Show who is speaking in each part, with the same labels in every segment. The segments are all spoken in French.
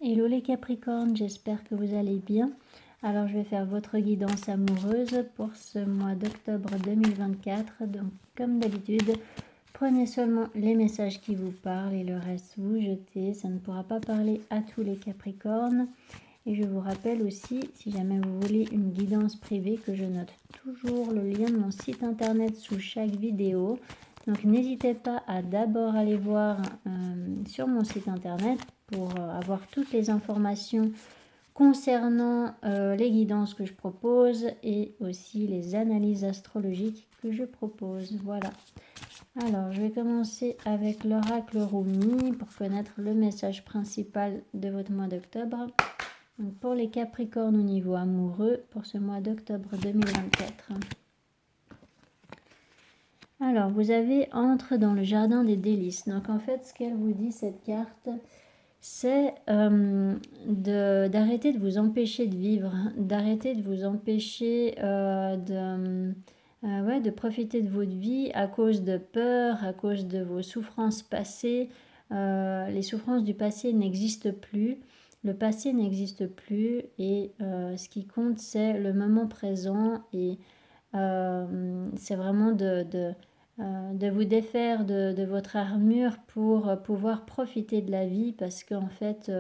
Speaker 1: Hello les Capricornes, j'espère que vous allez bien. Alors je vais faire votre guidance amoureuse pour ce mois d'octobre 2024. Donc comme d'habitude, prenez seulement les messages qui vous parlent et le reste vous jetez. Ça ne pourra pas parler à tous les Capricornes. Et je vous rappelle aussi, si jamais vous voulez une guidance privée, que je note toujours le lien de mon site internet sous chaque vidéo. Donc n'hésitez pas à d'abord aller voir sur mon site internet pour avoir toutes les informations concernant les guidances que je propose et aussi les analyses astrologiques que je propose. Voilà. Alors, je vais commencer avec l'oracle Rumi pour connaître le message principal de votre mois d'octobre. Donc, pour les Capricornes au niveau amoureux, pour ce mois d'octobre 2024. Alors, vous avez entre dans le jardin des délices. Donc, en fait, ce qu'elle vous dit, cette carte, c'est d'arrêter de vous empêcher de vivre, d'arrêter de vous empêcher de profiter de votre vie à cause de peur, à cause de vos souffrances passées. Les souffrances du passé n'existent plus. Le passé n'existe plus et ce qui compte, c'est le moment présent et c'est vraiment de vous défaire de votre armure pour pouvoir profiter de la vie parce qu'en fait,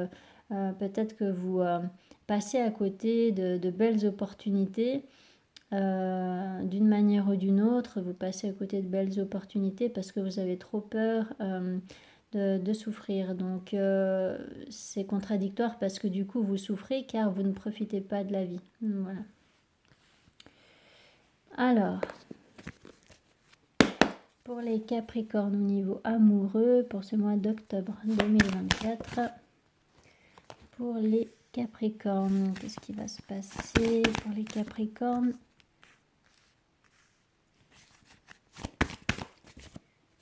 Speaker 1: peut-être que vous passez à côté de belles opportunités. D'une manière ou d'une autre, vous passez à côté de belles opportunités parce que vous avez trop peur de souffrir. Donc, c'est contradictoire parce que du coup, vous souffrez car vous ne profitez pas de la vie. Voilà. Alors, pour les Capricornes au niveau amoureux, pour ce mois d'octobre 2024, pour les Capricornes, qu'est-ce qui va se passer pour les Capricornes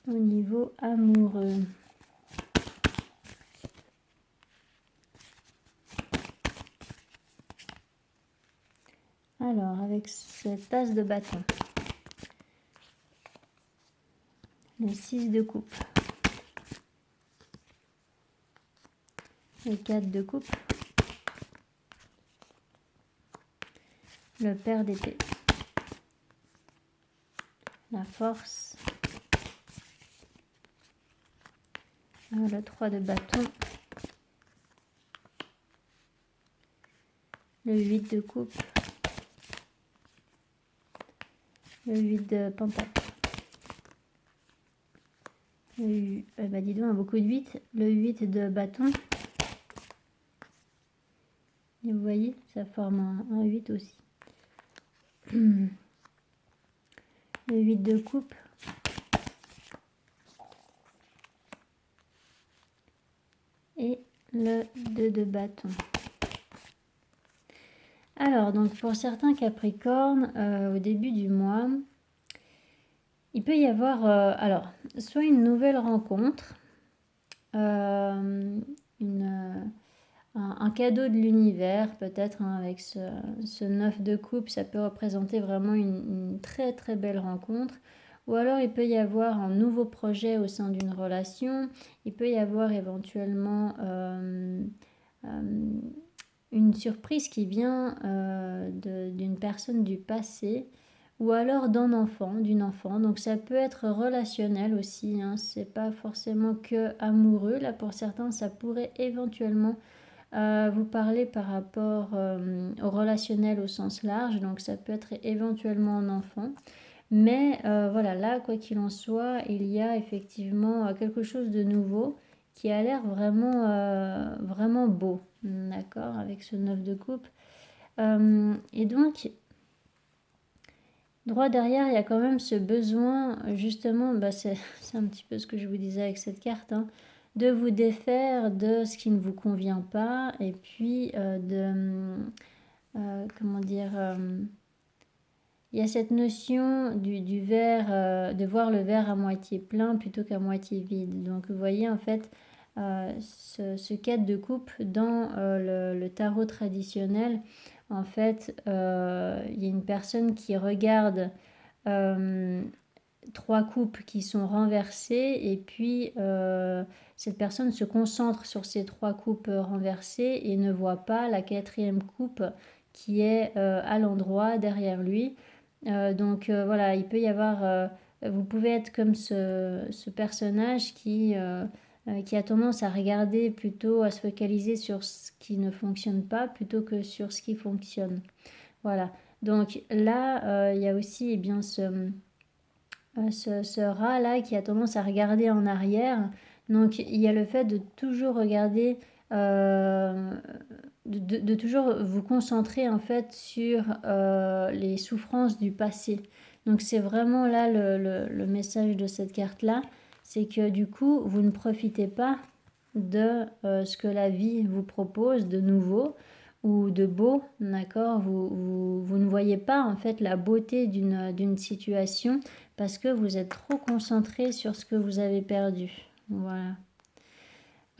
Speaker 1: au niveau amoureux? Alors, avec cette as de bâton, le 6 de coupe, le 4 de coupe, le pair d'épée, la force, le 3 de bâton, le 8 de coupe, le 8 de pentacle. Dis donc, beaucoup de 8. Le 8 de bâton. Et vous voyez, ça forme un 8 aussi. Le 8 de coupe. Et le 2 de bâton. Alors, donc pour certains Capricornes, au début du mois, il peut y avoir soit une nouvelle rencontre, un cadeau de l'univers, peut-être avec ce 9 de coupe, ça peut représenter vraiment une très très belle rencontre. Ou alors il peut y avoir un nouveau projet au sein d'une relation, il peut y avoir éventuellement une surprise qui vient d'une personne du passé ou alors d'un enfant, d'une enfant. Donc ça peut être relationnel aussi, hein. C'est pas forcément que amoureux. Là pour certains ça pourrait éventuellement vous parler par rapport au relationnel au sens large. Donc ça peut être éventuellement un enfant. Mais voilà, là quoi qu'il en soit, il y a effectivement quelque chose de nouveau qui a l'air vraiment, vraiment beau, d'accord, avec ce 9 de coupe. Et donc, droit derrière, il y a quand même ce besoin, justement, c'est un petit peu ce que je vous disais avec cette carte, hein, de vous défaire de ce qui ne vous convient pas, et puis comment dire... il y a cette notion du verre, de voir le verre à moitié plein plutôt qu'à moitié vide. Donc vous voyez en fait ce 4 de coupe dans le tarot traditionnel. En fait, il y a une personne qui regarde 3 coupes qui sont renversées et puis cette personne se concentre sur ces 3 coupes renversées et ne voit pas la 4e coupe qui est à l'endroit derrière lui. Donc voilà, il peut y avoir... vous pouvez être comme ce personnage qui a tendance à regarder plutôt, à se focaliser sur ce qui ne fonctionne pas plutôt que sur ce qui fonctionne. Voilà. Donc là, il y a aussi eh bien, ce rat-là qui a tendance à regarder en arrière. Donc il y a le fait de toujours regarder, de toujours vous concentrer en fait sur les souffrances du passé. Donc c'est vraiment là le message de cette carte-là, c'est que du coup vous ne profitez pas de ce que la vie vous propose de nouveau ou de beau, d'accord, vous ne voyez pas en fait la beauté d'une situation parce que vous êtes trop concentré sur ce que vous avez perdu. Voilà.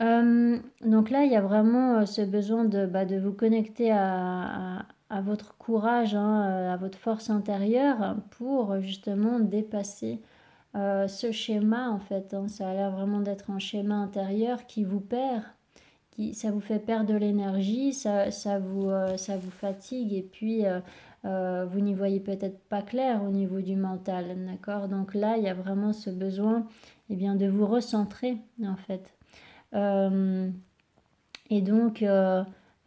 Speaker 1: Donc là, il y a vraiment ce besoin de vous connecter à votre courage, hein, à votre force intérieure pour justement dépasser ce schéma en fait. Hein. Ça a l'air vraiment d'être un schéma intérieur qui vous perd, ça vous fait perdre de l'énergie, ça vous fatigue et puis vous n'y voyez peut-être pas clair au niveau du mental, d'accord? Donc là, il y a vraiment ce besoin eh bien, de vous recentrer en fait. Et donc,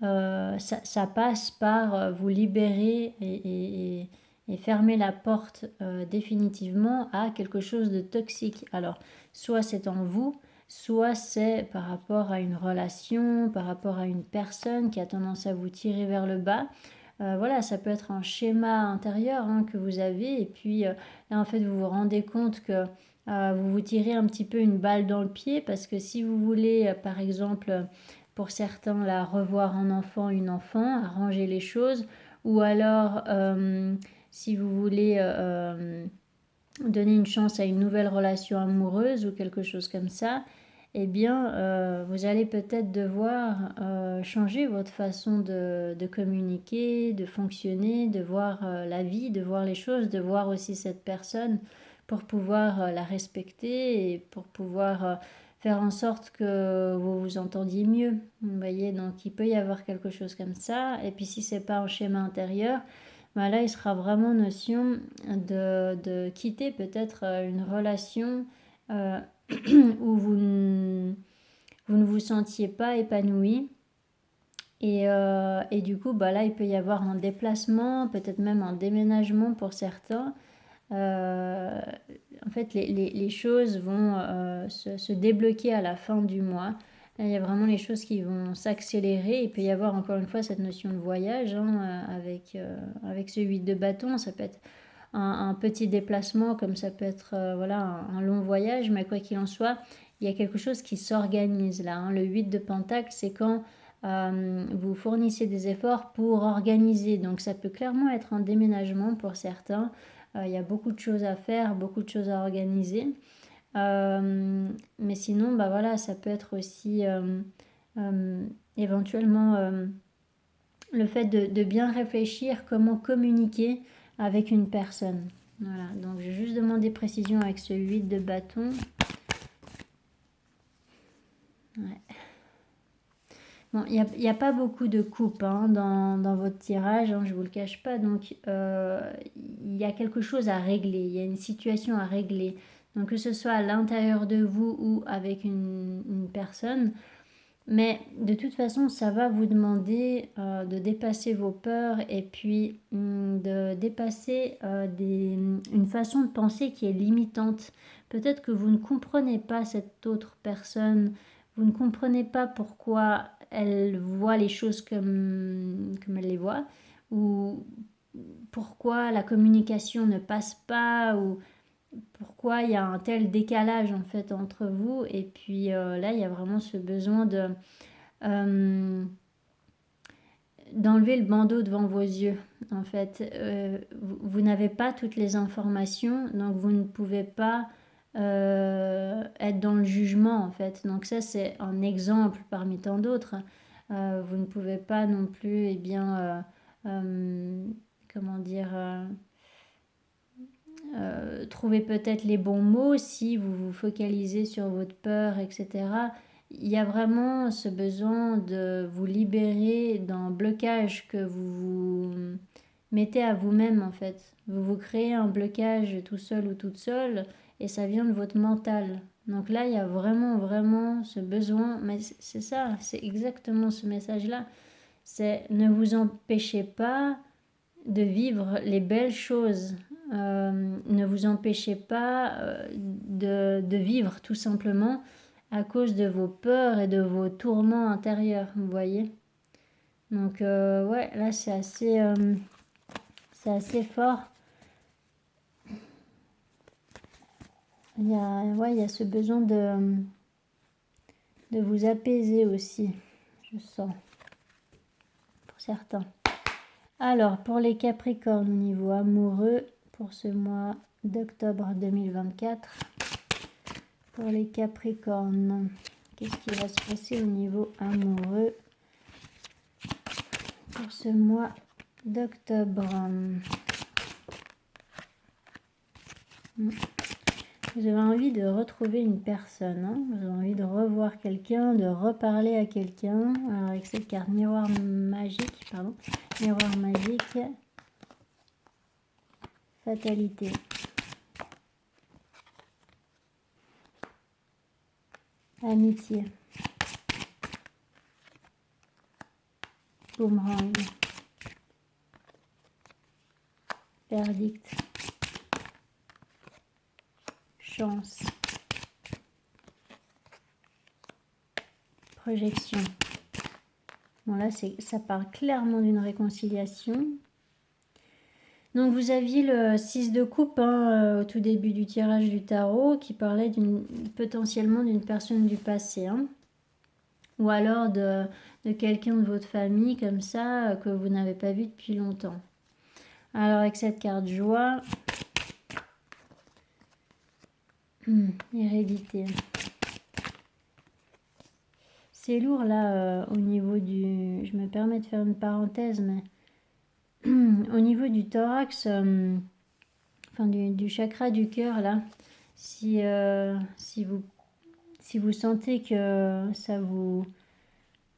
Speaker 1: ça passe par vous libérer et fermer la porte définitivement à quelque chose de toxique. Alors, soit c'est en vous, soit c'est par rapport à une relation, par rapport à une personne qui a tendance à vous tirer vers le bas. Voilà, ça peut être un schéma intérieur hein, que vous avez et puis là en fait vous vous rendez compte que vous vous tirez un petit peu une balle dans le pied parce que si vous voulez par exemple pour certains là revoir un enfant, une enfant, arranger les choses ou alors si vous voulez donner une chance à une nouvelle relation amoureuse ou quelque chose comme ça, eh bien, vous allez peut-être devoir changer votre façon de communiquer, de fonctionner, de voir la vie, de voir les choses, de voir aussi cette personne pour pouvoir la respecter et pour pouvoir faire en sorte que vous vous entendiez mieux. Vous voyez, donc il peut y avoir quelque chose comme ça. Et puis si c'est pas un schéma intérieur, ben là il sera vraiment notion de quitter peut-être une relation où vous ne vous sentiez pas épanoui. Et du coup, bah là, il peut y avoir un déplacement, peut-être même un déménagement pour certains. Euh, En fait, les choses vont se débloquer à la fin du mois. Là, il y a vraiment les choses qui vont s'accélérer. Il peut y avoir encore une fois cette notion de voyage hein, avec ce 8 de bâton. Ça peut être un petit déplacement, comme ça peut être voilà, un long voyage, mais quoi qu'il en soit, il y a quelque chose qui s'organise là. Hein. Le 8 de Pentacle, c'est quand vous fournissez des efforts pour organiser. Donc ça peut clairement être un déménagement pour certains. Il y a beaucoup de choses à faire, beaucoup de choses à organiser. Mais sinon, bah voilà, ça peut être aussi éventuellement le fait de bien réfléchir comment communiquer avec une personne. Voilà, donc j'ai juste demandé précision avec ce 8 de bâton. Ouais. Bon, il n'y a pas beaucoup de coupes hein, dans votre tirage, hein, je ne vous le cache pas. Donc, il y a quelque chose à régler, il y a une situation à régler. Donc, que ce soit à l'intérieur de vous ou avec une personne. Mais de toute façon, ça va vous demander de dépasser vos peurs et puis de dépasser une façon de penser qui est limitante. Peut-être que vous ne comprenez pas cette autre personne, vous ne comprenez pas pourquoi elle voit les choses comme elle les voit, ou pourquoi la communication ne passe pas, ou pourquoi il y a un tel décalage en fait entre vous. Et puis là, il y a vraiment ce besoin d'enlever le bandeau devant vos yeux. En fait, vous n'avez pas toutes les informations, donc vous ne pouvez pas être dans le jugement en fait. Donc ça, c'est un exemple parmi tant d'autres. Vous ne pouvez pas non plus, comment dire, trouver peut-être les bons mots si vous vous focalisez sur votre peur, etc. Il y a vraiment ce besoin de vous libérer d'un blocage que vous vous mettez à vous-même en fait. Vous vous créez un blocage tout seul ou toute seule et ça vient de votre mental. Donc là, il y a vraiment, vraiment ce besoin, mais c'est ça, c'est exactement ce message-là. C'est ne vous empêchez pas de vivre les belles choses. Ne vous empêchez pas de vivre tout simplement à cause de vos peurs et de vos tourments intérieurs, vous voyez. Donc ouais, là c'est assez fort. Il y a ce besoin de vous apaiser aussi, je sens, pour certains. Alors, pour les Capricornes au niveau amoureux, pour ce mois d'octobre 2024, pour les Capricornes, qu'est-ce qui va se passer au niveau amoureux pour ce mois d'octobre? Vous avez envie de retrouver une personne, hein, vous avez envie de revoir quelqu'un, de reparler à quelqu'un. Alors avec cette carte miroir magique, fatalité. Amitié. Boomerang. Verdict. Chance. Projection. Bon là, ça parle clairement d'une réconciliation. Donc vous aviez le 6 de coupe au tout début du tirage du tarot qui parlait potentiellement d'une personne du passé. Hein, ou alors de quelqu'un de votre famille comme ça que vous n'avez pas vu depuis longtemps. Alors avec cette carte joie, hérédité. C'est lourd là au niveau du... Je me permets de faire une parenthèse, mais au niveau du thorax, enfin du chakra du cœur là, si vous sentez que ça vous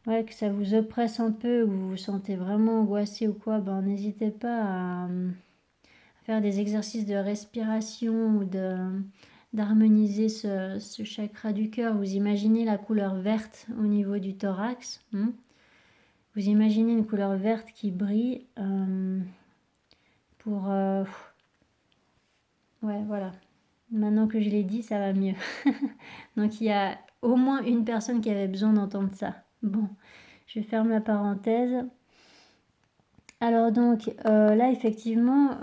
Speaker 1: oppresse un peu, ou vous vous sentez vraiment angoissé ou quoi, ben n'hésitez pas à faire des exercices de respiration ou d'harmoniser ce chakra du cœur. Vous imaginez la couleur verte au niveau du thorax. Vous imaginez une couleur verte qui brille pour... ouais, voilà. Maintenant que je l'ai dit, ça va mieux. Donc il y a au moins une personne qui avait besoin d'entendre ça. Bon, je ferme la parenthèse. Alors donc là effectivement,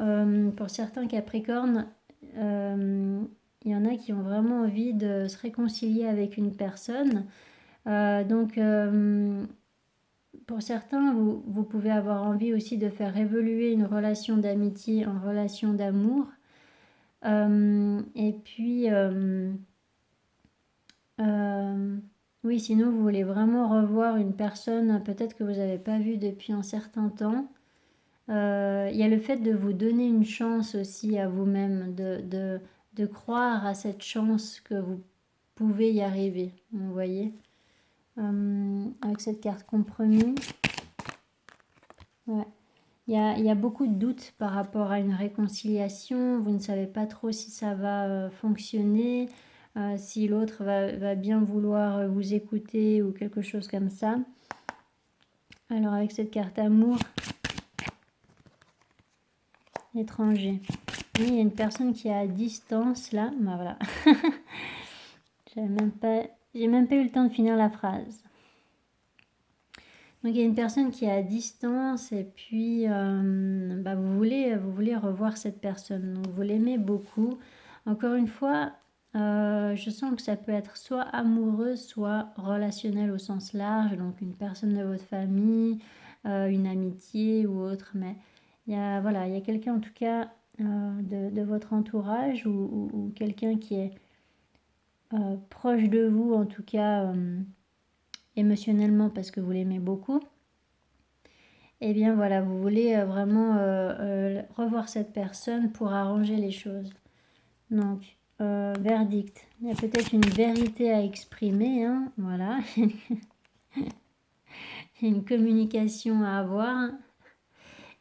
Speaker 1: pour certains Capricornes, il y en a qui ont vraiment envie de se réconcilier avec une personne. Donc pour certains, vous pouvez avoir envie aussi de faire évoluer une relation d'amitié en relation d'amour. Et puis, oui, sinon vous voulez vraiment revoir une personne peut-être que vous n'avez pas vue depuis un certain temps. Il y a le fait de vous donner une chance aussi à vous-même, de croire à cette chance que vous pouvez y arriver, vous voyez. Avec cette carte compromis. Ouais. Il y a beaucoup de doutes par rapport à une réconciliation. Vous ne savez pas trop si ça va fonctionner, si l'autre va bien vouloir vous écouter ou quelque chose comme ça. Alors avec cette carte amour, étranger. Oui, il y a une personne qui est à distance là. Ben voilà. J'ai même pas eu le temps de finir la phrase. Donc il y a une personne qui est à distance et puis vous voulez revoir cette personne. Donc vous l'aimez beaucoup. Encore une fois, je sens que ça peut être soit amoureux, soit relationnel au sens large. Donc une personne de votre famille, une amitié ou autre. Mais il y a quelqu'un en tout cas de votre entourage ou quelqu'un qui est proche de vous en tout cas émotionnellement parce que vous l'aimez beaucoup. Eh bien voilà, vous voulez vraiment revoir cette personne pour arranger les choses. Donc, verdict. Il y a peut-être une vérité à exprimer, hein, voilà. Il y a une communication à avoir.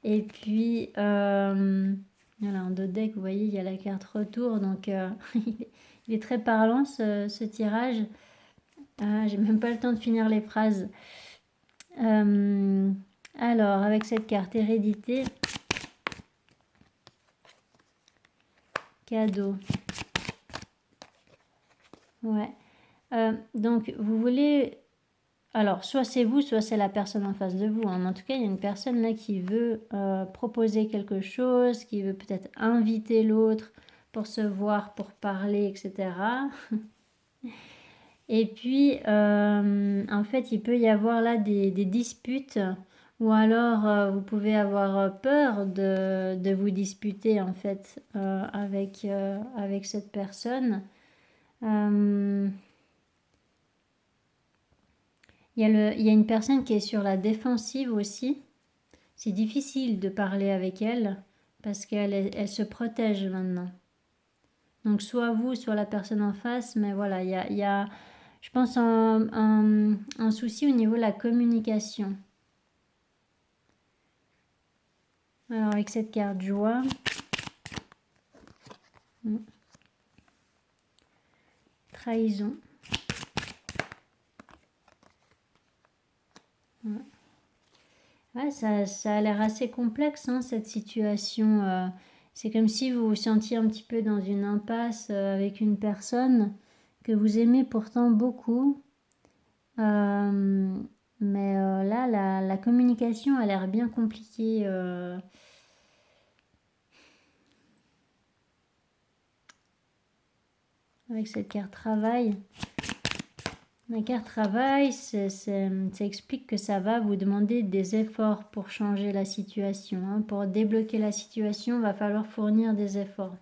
Speaker 1: Et puis, voilà, en dos de deck, vous voyez, il y a la carte retour. Donc, il est très parlant, ce tirage. J'ai même pas le temps de finir les phrases. Alors, avec cette carte hérédité, cadeau. Ouais. Donc, vous voulez... Alors, soit c'est vous, soit c'est la personne en face de vous. En tout cas, il y a une personne là qui veut proposer quelque chose, qui veut peut-être inviter l'autre pour se voir, pour parler, etc. Et puis, en fait, il peut y avoir là des disputes, ou alors vous pouvez avoir peur de vous disputer en fait avec cette personne. Il y a une personne qui est sur la défensive aussi. C'est difficile de parler avec elle parce elle se protège maintenant. Donc soit vous, soit la personne en face, mais voilà, il y a je pense, un souci au niveau de la communication. Alors avec cette carte joie, trahison. Ouais, ça a l'air assez complexe, hein, cette situation. C'est comme si vous vous sentiez un petit peu dans une impasse avec une personne que vous aimez pourtant beaucoup. Mais là, la communication a l'air bien compliquée. Avec cette carte travail. La carte travail, ça explique que ça va vous demander des efforts pour changer la situation, hein. Pour débloquer la situation, il va falloir fournir des efforts.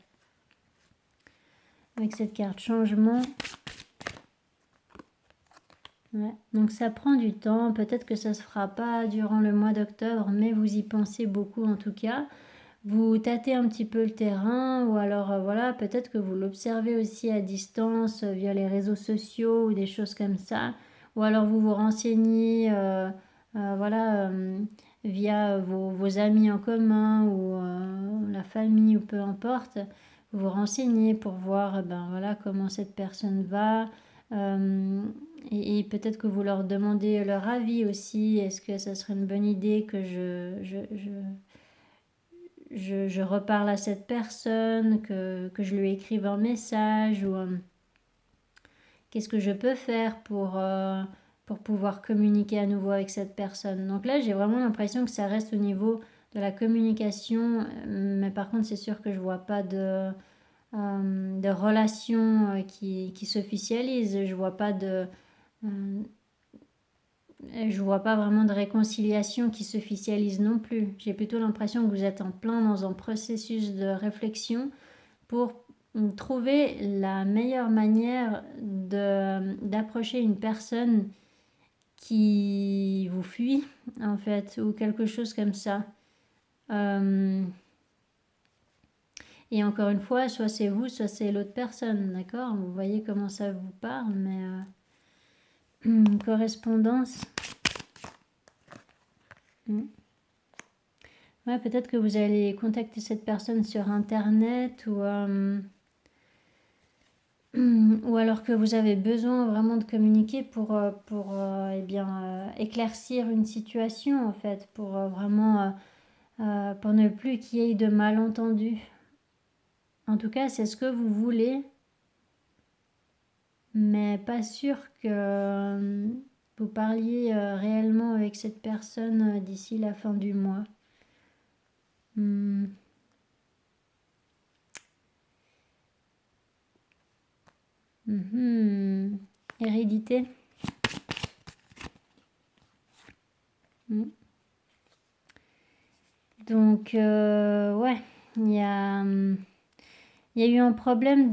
Speaker 1: Avec cette carte changement. Ouais. Donc ça prend du temps, peut-être que ça ne se fera pas durant le mois d'octobre, mais vous y pensez beaucoup en tout cas. Vous tâtez un petit peu le terrain, ou alors voilà, peut-être que vous l'observez aussi à distance via les réseaux sociaux ou des choses comme ça, ou alors vous vous renseignez voilà, via vos amis en commun ou la famille ou peu importe. Vous vous renseignez pour voir ben, voilà, comment cette personne va. Et peut-être que vous leur demandez leur avis aussi. Est-ce que ça serait une bonne idée que je reparle à cette personne, que je lui écrive un message, ou qu'est-ce que je peux faire pour pouvoir communiquer à nouveau avec cette personne. Donc là, j'ai vraiment l'impression que ça reste au niveau de la communication, mais par contre, c'est sûr que je vois pas de relation qui s'officialise. Je vois pas vraiment de réconciliation qui s'officialise non plus. J'ai plutôt l'impression que vous êtes en plein dans un processus de réflexion pour trouver la meilleure manière d'approcher une personne qui vous fuit, en fait, ou quelque chose comme ça. Et encore une fois, soit c'est vous, soit c'est l'autre personne, d'accord? Vous voyez comment ça vous parle, mais correspondance. Ouais, peut-être que vous allez contacter cette personne sur Internet ou alors que vous avez besoin vraiment de communiquer pour eh bien, éclaircir une situation, en fait, pour vraiment pour ne plus qu'il y ait de malentendus. En tout cas, c'est ce que vous voulez, mais pas sûr que vous parliez réellement avec cette personne d'ici la fin du mois. Hérédité. Donc, ouais, il y a eu un problème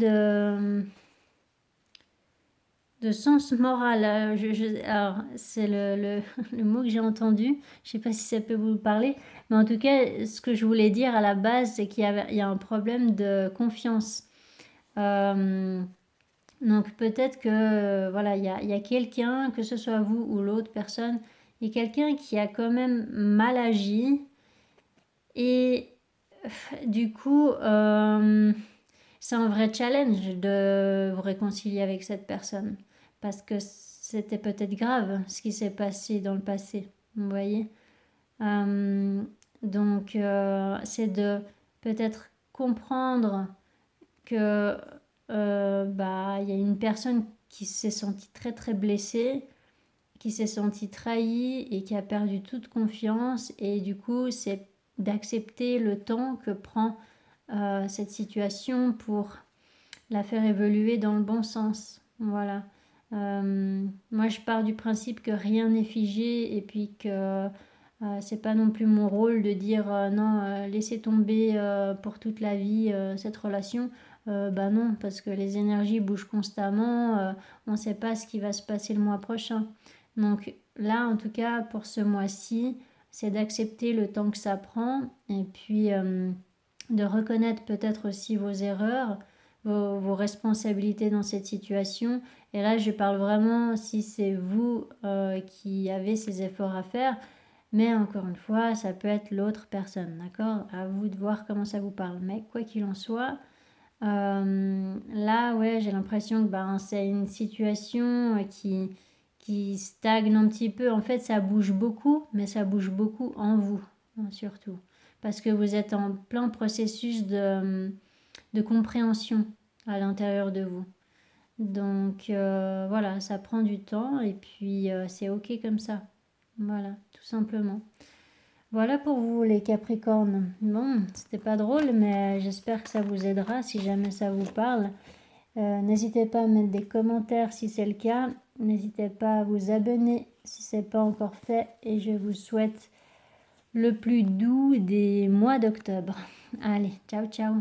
Speaker 1: de sens moral. Alors, c'est le mot que j'ai entendu. Je sais pas si ça peut vous parler. Mais en tout cas, ce que je voulais dire à la base, c'est qu'il y a un problème de confiance. Donc peut-être que voilà, il y a quelqu'un, que ce soit vous ou l'autre personne, il y a quelqu'un qui a quand même mal agi. Et du coup, c'est un vrai challenge de vous réconcilier avec cette personne. Parce que c'était peut-être grave ce qui s'est passé dans le passé. Vous voyez. Donc, c'est de peut-être comprendre que il y a une personne qui s'est sentie très très blessée, qui s'est sentie trahie et qui a perdu toute confiance. Et du coup, c'est d'accepter le temps que prend cette situation pour la faire évoluer dans le bon sens. Voilà. Moi, je pars du principe que rien n'est figé et puis que c'est pas non plus mon rôle de dire non, laissez tomber pour toute la vie cette relation. Non, parce que les énergies bougent constamment, on ne sait pas ce qui va se passer le mois prochain. Donc là, en tout cas, pour ce mois-ci, c'est d'accepter le temps que ça prend et puis de reconnaître peut-être aussi vos erreurs, vos responsabilités dans cette situation. Et là, je parle vraiment si c'est vous qui avez ces efforts à faire. Mais encore une fois, ça peut être l'autre personne, d'accord? À vous de voir comment ça vous parle. Mais quoi qu'il en soit, là, ouais, j'ai l'impression que c'est une situation qui stagne un petit peu. En fait, ça bouge beaucoup, mais ça bouge beaucoup en vous, hein, surtout. Parce que vous êtes en plein processus de compréhension à l'intérieur de vous. Donc voilà, ça prend du temps et puis c'est ok comme ça. Voilà, tout simplement. Voilà pour vous les Capricornes. Bon, c'était pas drôle, mais j'espère que ça vous aidera si jamais ça vous parle. N'hésitez pas à mettre des commentaires si c'est le cas. N'hésitez pas à vous abonner si ce n'est pas encore fait. Et je vous souhaite le plus doux des mois d'octobre. Allez, ciao ciao.